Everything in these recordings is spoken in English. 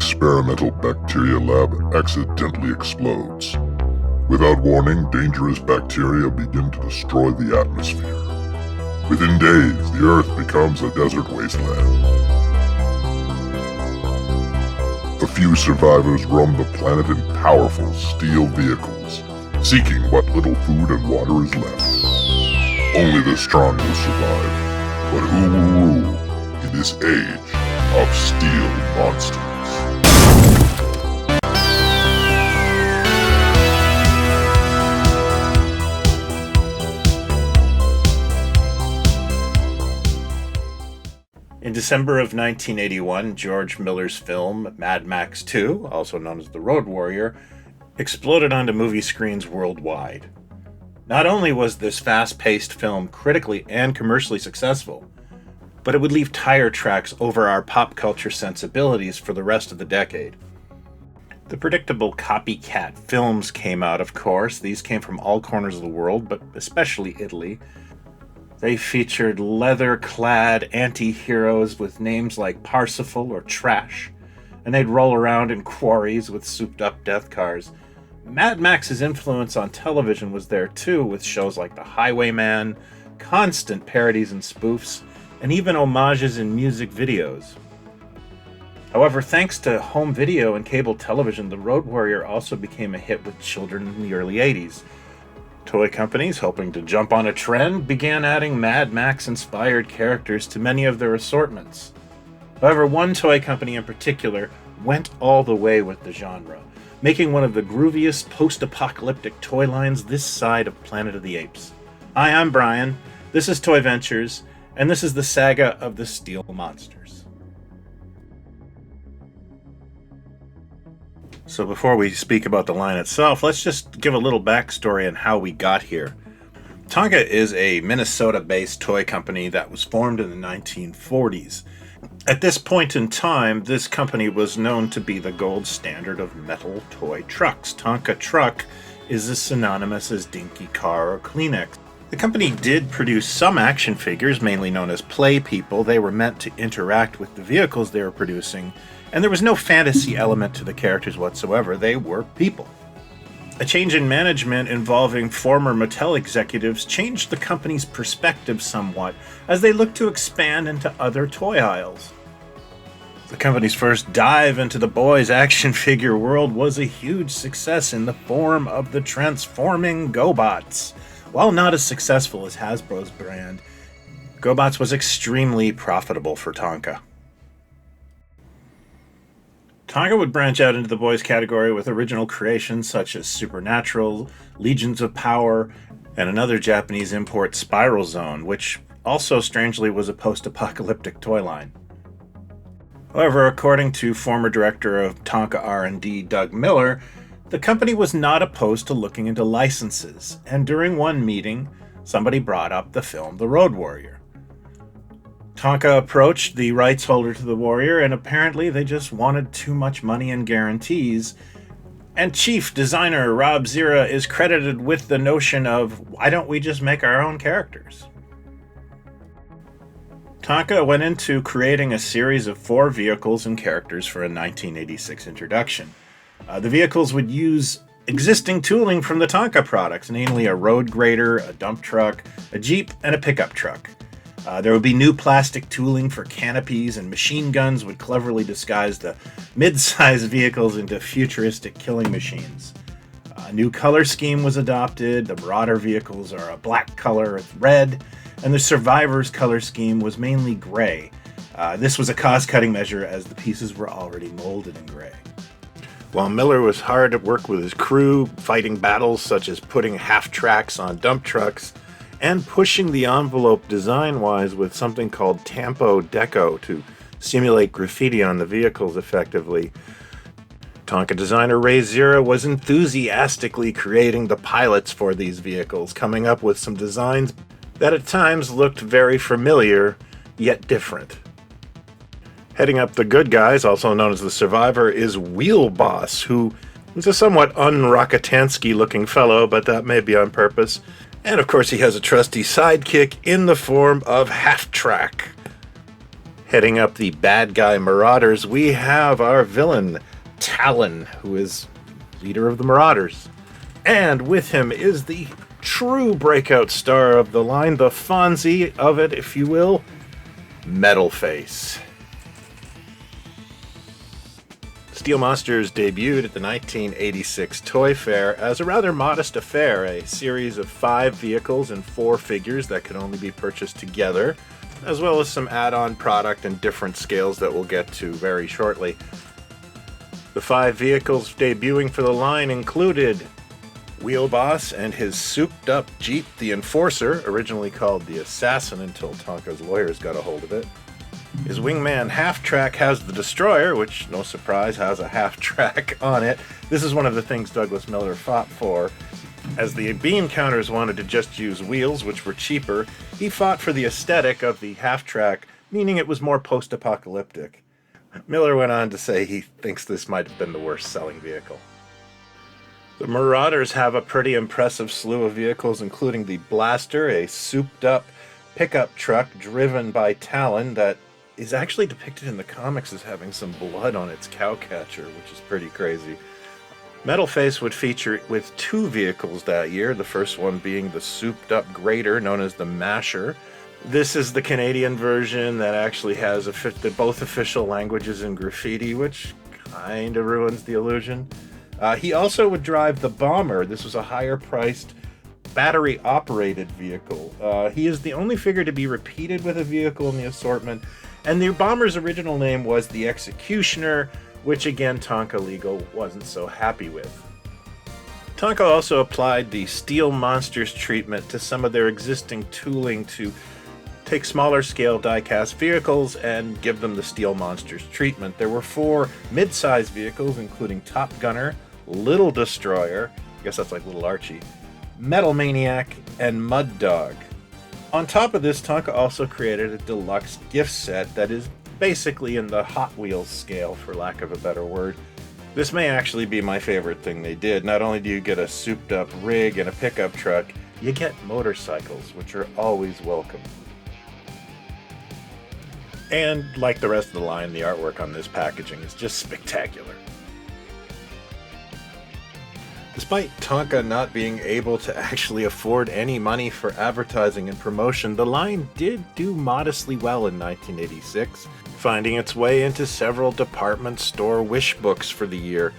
experimental bacteria lab accidentally explodes. Without warning, dangerous bacteria begin to destroy the atmosphere. Within days, the Earth becomes a desert wasteland. The few survivors roam the planet in powerful steel vehicles, seeking what little food and water is left. Only the strong will survive, but who will rule in this age of steel monsters? In December of 1981, George Miller's film Mad Max 2, also known as The Road Warrior, exploded onto movie screens worldwide. Not only was this fast-paced film critically and commercially successful, but it would leave tire tracks over our pop culture sensibilities for the rest of the decade. The predictable copycat films came out, of course. These came from all corners of the world, but especially Italy. They featured leather-clad anti-heroes with names like Parsifal or Trash, and they'd roll around in quarries with souped-up death cars. Mad Max's influence on television was there too, with shows like The Highwayman, constant parodies and spoofs, and even homages in music videos. However, thanks to home video and cable television, The Road Warrior also became a hit with children in the early 80s. Toy companies, hoping to jump on a trend, began adding Mad Max-inspired characters to many of their assortments. However, one toy company in particular went all the way with the genre, making one of the grooviest post-apocalyptic toy lines this side of Planet of the Apes. Hi, I'm Brian, this is Toy Ventures, and this is the Saga of the Steel Monsters. So before we speak about the line itself, let's just give a little backstory on how we got here. Tonka is a Minnesota-based toy company that was formed in the 1940s. At this point in time, this company was known to be the gold standard of metal toy trucks. Tonka truck is as synonymous as dinky car or Kleenex. The company did produce some action figures, mainly known as play people. They were meant to interact with the vehicles they were producing, and there was no fantasy element to the characters whatsoever. They were people. A change in management involving former Mattel executives changed the company's perspective somewhat as they looked to expand into other toy aisles. The company's first dive into the boys' action figure world was a huge success in the form of the transforming GoBots. While not as successful as Hasbro's brand, GoBots was extremely profitable for Tonka. Tonka would branch out into the boys category with original creations such as Supernatural, Legions of Power, and another Japanese import, Spiral Zone, which also strangely was a post-apocalyptic toy line. However, according to former director of Tonka R&D Doug Miller, the company was not opposed to looking into licenses, and during one meeting, somebody brought up the film The Road Warrior. Tonka approached the rights holder to the Warrior, and apparently they just wanted too much money and guarantees. And chief designer Rob Zira is credited with the notion of, why don't we just make our own characters? Tonka went into creating a series of 4 vehicles and characters for a 1986 introduction. The vehicles would use existing tooling from the Tonka products, namely a road grader, a dump truck, a Jeep, and a pickup truck. There would be new plastic tooling for canopies, and machine guns would cleverly disguise the mid-sized vehicles into futuristic killing machines. A new color scheme was adopted. The Marauder vehicles are a black color with red, and the Survivor's color scheme was mainly gray. This was a cost-cutting measure as the pieces were already molded in gray. While Miller was hard at work with his crew, fighting battles such as putting half-tracks on dump trucks, and pushing the envelope design-wise with something called Tampo Deco to simulate graffiti on the vehicles effectively, Tonka designer Ray Zira was enthusiastically creating the pilots for these vehicles, coming up with some designs that at times looked very familiar, yet different. Heading up the good guys, also known as the Survivor, is Wheel Boss, who is a somewhat un-Rockatansky-looking fellow, but that may be on purpose. And of course he has a trusty sidekick in the form of Half Track. Heading up the bad guy Marauders, we have our villain, Talon, who is leader of the Marauders. And with him is the true breakout star of the line, the Fonzie of it, if you will, Metalface. Steel Monsters debuted at the 1986 Toy Fair as a rather modest affair, a series of 5 vehicles and 4 figures that could only be purchased together, as well as some add-on product in different scales that we'll get to very shortly. The 5 vehicles debuting for the line included Wheelboss and his souped-up Jeep, the Enforcer, originally called the Assassin until Tonka's lawyers got a hold of it. His wingman half-track has the Destroyer, which, no surprise, has a half-track on it. This is one of the things Douglas Miller fought for. As the beam counters wanted to just use wheels, which were cheaper, he fought for the aesthetic of the half-track, meaning it was more post-apocalyptic. Miller went on to say he thinks this might have been the worst-selling vehicle. The Marauders have a pretty impressive slew of vehicles, including the Blaster, a souped-up pickup truck driven by Talon that is actually depicted in the comics as having some blood on its cowcatcher, which is pretty crazy. Metalface would feature with 2 vehicles that year, the first one being the souped-up grader known as the Masher. This is the Canadian version that actually has both official languages in graffiti, which kind of ruins the illusion. He also would drive the Bomber. This was a higher-priced, battery-operated vehicle. He is the only figure to be repeated with a vehicle in the assortment, and the Bomber's original name was the Executioner, which again Tonka Legal wasn't so happy with. Tonka also applied the Steel Monsters treatment to some of their existing tooling to take smaller scale die-cast vehicles and give them the Steel Monsters treatment. There were 4 mid-size vehicles, including Top Gunner, Little Destroyer, I guess that's like Little Archie, Metal Maniac, and Mud Dog. On top of this, Tonka also created a deluxe gift set that is basically in the Hot Wheels scale, for lack of a better word. This may actually be my favorite thing they did. Not only do you get a souped-up rig and a pickup truck, you get motorcycles, which are always welcome. And like the rest of the line, the artwork on this packaging is just spectacular. Despite Tonka not being able to actually afford any money for advertising and promotion, the line did do modestly well in 1986, finding its way into several department store wish books for the year.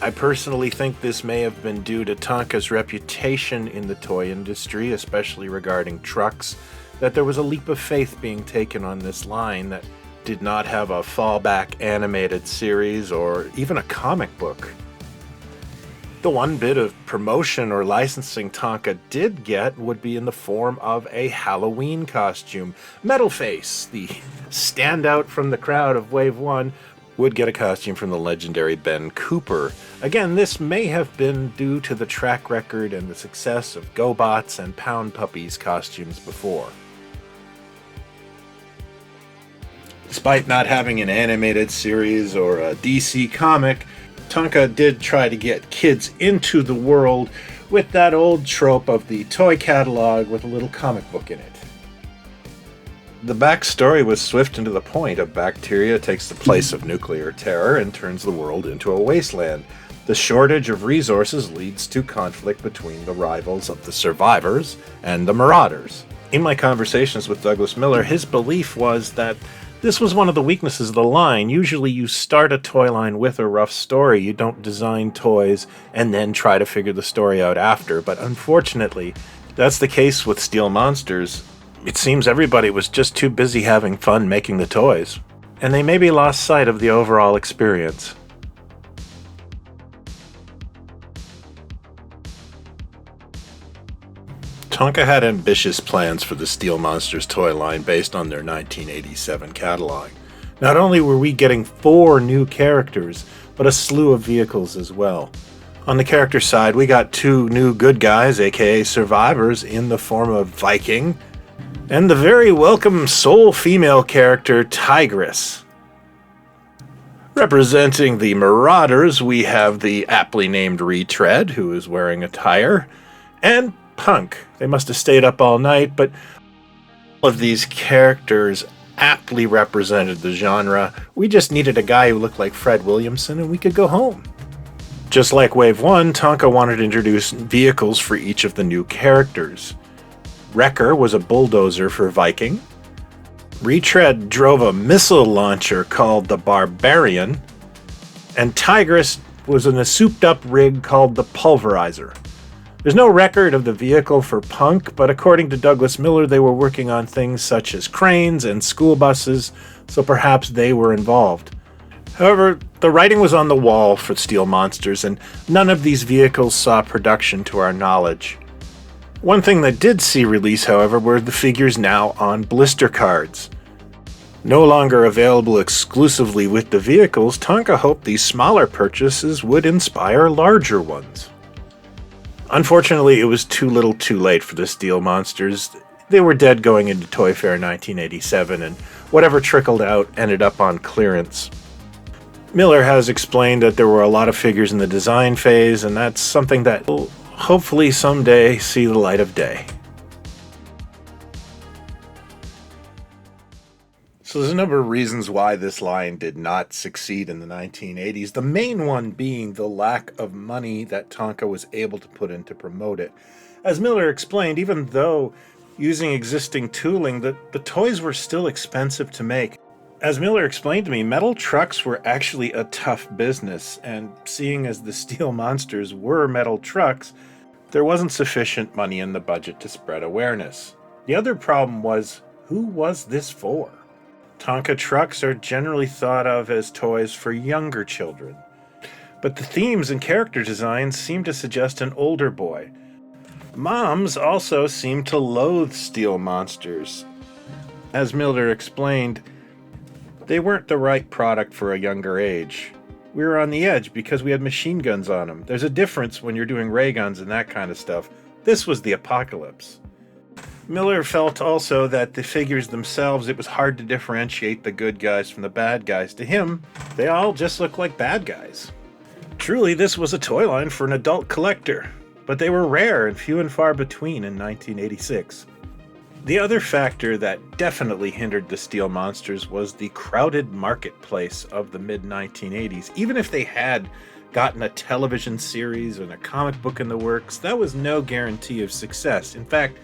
I personally think this may have been due to Tonka's reputation in the toy industry, especially regarding trucks, that there was a leap of faith being taken on this line that did not have a fallback animated series or even a comic book. The one bit of promotion or licensing Tonka did get would be in the form of a Halloween costume. Metalface, the standout from the crowd of Wave 1, would get a costume from the legendary Ben Cooper. Again, this may have been due to the track record and the success of GoBots and Pound Puppies costumes before. Despite not having an animated series or a DC comic, Tonka did try to get kids into the world with that old trope of the toy catalog with a little comic book in it. The backstory was swift and to the point. A bacteria takes the place of nuclear terror and turns the world into a wasteland. The shortage of resources leads to conflict between the rivals of the survivors and the Marauders. In my conversations with Douglas Miller, his belief was that this was one of the weaknesses of the line. Usually you start a toy line with a rough story. You don't design toys and then try to figure the story out after. But unfortunately, that's the case with Steel Monsters. It seems everybody was just too busy having fun making the toys, and they maybe lost sight of the overall experience. Tonka had ambitious plans for the Steel Monsters toy line based on their 1987 catalog. Not only were we getting 4 new characters, but a slew of vehicles as well. On the character side, we got 2 new good guys, aka survivors, in the form of Viking, and the very welcome sole female character, Tigress. Representing the Marauders, we have the aptly named Retread, who is wearing a tire, and Punk. They must have stayed up all night, but all of these characters aptly represented the genre. We just needed a guy who looked like Fred Williamson and we could go home. Just like Wave 1, Tonka wanted to introduce vehicles for each of the new characters. Wrecker was a bulldozer for Viking. Retread drove a missile launcher called the Barbarian. And Tigress was in a souped-up rig called the Pulverizer. There's no record of the vehicle for Punk, but according to Douglas Miller, they were working on things such as cranes and school buses, so perhaps they were involved. However, the writing was on the wall for Steel Monsters, and none of these vehicles saw production to our knowledge. One thing that did see release, however, were the figures now on blister cards. No longer available exclusively with the vehicles, Tonka hoped these smaller purchases would inspire larger ones. Unfortunately, it was too little too late for the Steel Monsters. They were dead going into Toy Fair 1987, and whatever trickled out ended up on clearance. Miller has explained that there were a lot of figures in the design phase, and that's something that will hopefully someday see the light of day. So there's a number of reasons why this line did not succeed in the 1980s. The main one being the lack of money that Tonka was able to put in to promote it. As Miller explained, even though using existing tooling, the toys were still expensive to make. As Miller explained to me, metal trucks were actually a tough business, and seeing as the Steel Monsters were metal trucks, there wasn't sufficient money in the budget to spread awareness. The other problem was, who was this for? Tonka trucks are generally thought of as toys for younger children, but the themes and character designs seem to suggest an older boy. Moms also seem to loathe Steel Monsters. As Miller explained, they weren't the right product for a younger age. We were on the edge because we had machine guns on them. There's a difference when you're doing ray guns and that kind of stuff. This was the apocalypse. Miller felt also that the figures themselves, it was hard to differentiate the good guys from the bad guys. To him, they all just looked like bad guys. Truly, this was a toy line for an adult collector, but they were rare and few and far between in 1986. The other factor that definitely hindered the Steel Monsters was the crowded marketplace of the mid-1980s. Even if they had gotten a television series and a comic book in the works, that was no guarantee of success. In fact,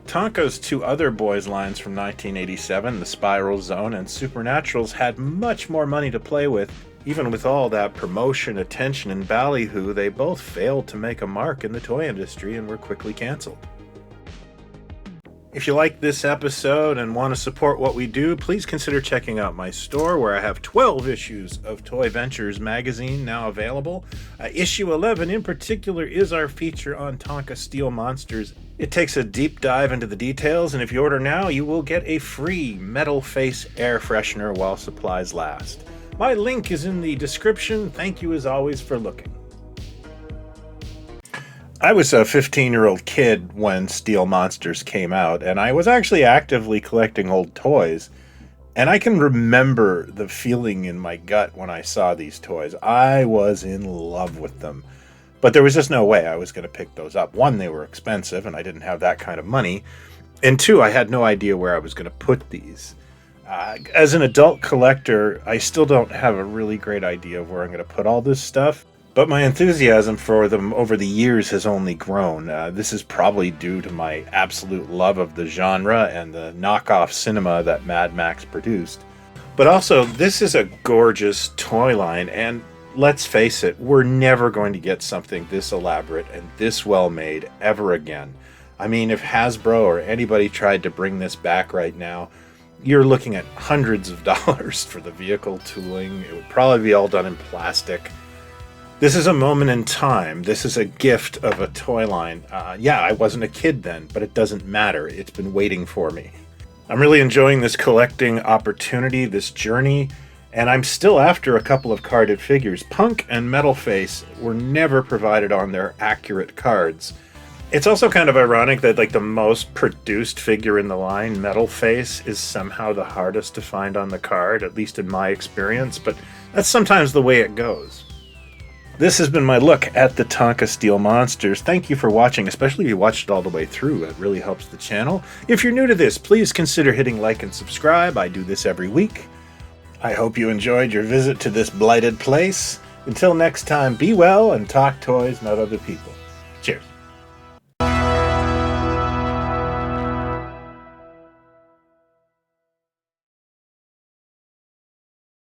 Tonka's two other boys lines from 1987, the Spiral Zone and Supernaturals, had much more money to play with. Even with all that promotion, attention, and ballyhoo, they both failed to make a mark in the toy industry and were quickly canceled. If you like this episode and want to support what we do, please consider checking out my store where I have 12 issues of Toy Ventures magazine now available. Issue 11 in particular is our feature on Tonka Steel Monsters. It takes a deep dive into the details, and if you order now, you will get a free metal face air freshener while supplies last. My link is in the description. Thank you as always for looking. I was a 15-year-old kid when Steel Monsters came out, and I was actually actively collecting old toys. And I can remember the feeling in my gut when I saw these toys. I was in love with them. But there was just no way I was going to pick those up. One, they were expensive, and I didn't have that kind of money. And two, I had no idea where I was going to put these. As an adult collector, I still don't have a really great idea of where I'm going to put all this stuff. But my enthusiasm for them over the years has only grown. This is probably due to my absolute love of the genre and the knockoff cinema that Mad Max produced. But also, this is a gorgeous toy line, and let's face it, we're never going to get something this elaborate and this well made ever again. I mean, if Hasbro or anybody tried to bring this back right now, you're looking at hundreds of dollars for the vehicle tooling. It would probably be all done in plastic. This is a moment in time. This is a gift of a toy line. Yeah, I wasn't a kid then, but it doesn't matter. It's been waiting for me. I'm really enjoying this collecting opportunity, this journey, and I'm still after a couple of carded figures. Punk and Metalface were never provided on their accurate cards. It's also kind of ironic that the most produced figure in the line, Metalface, is somehow the hardest to find on the card, at least in my experience, but that's sometimes the way it goes. This has been my look at the Tonka Steel Monsters. Thank you for watching, especially if you watched it all the way through. It really helps the channel. If you're new to this, please consider hitting like and subscribe. I do this every week. I hope you enjoyed your visit to this blighted place. Until next time, be well and talk toys, not other people. Cheers.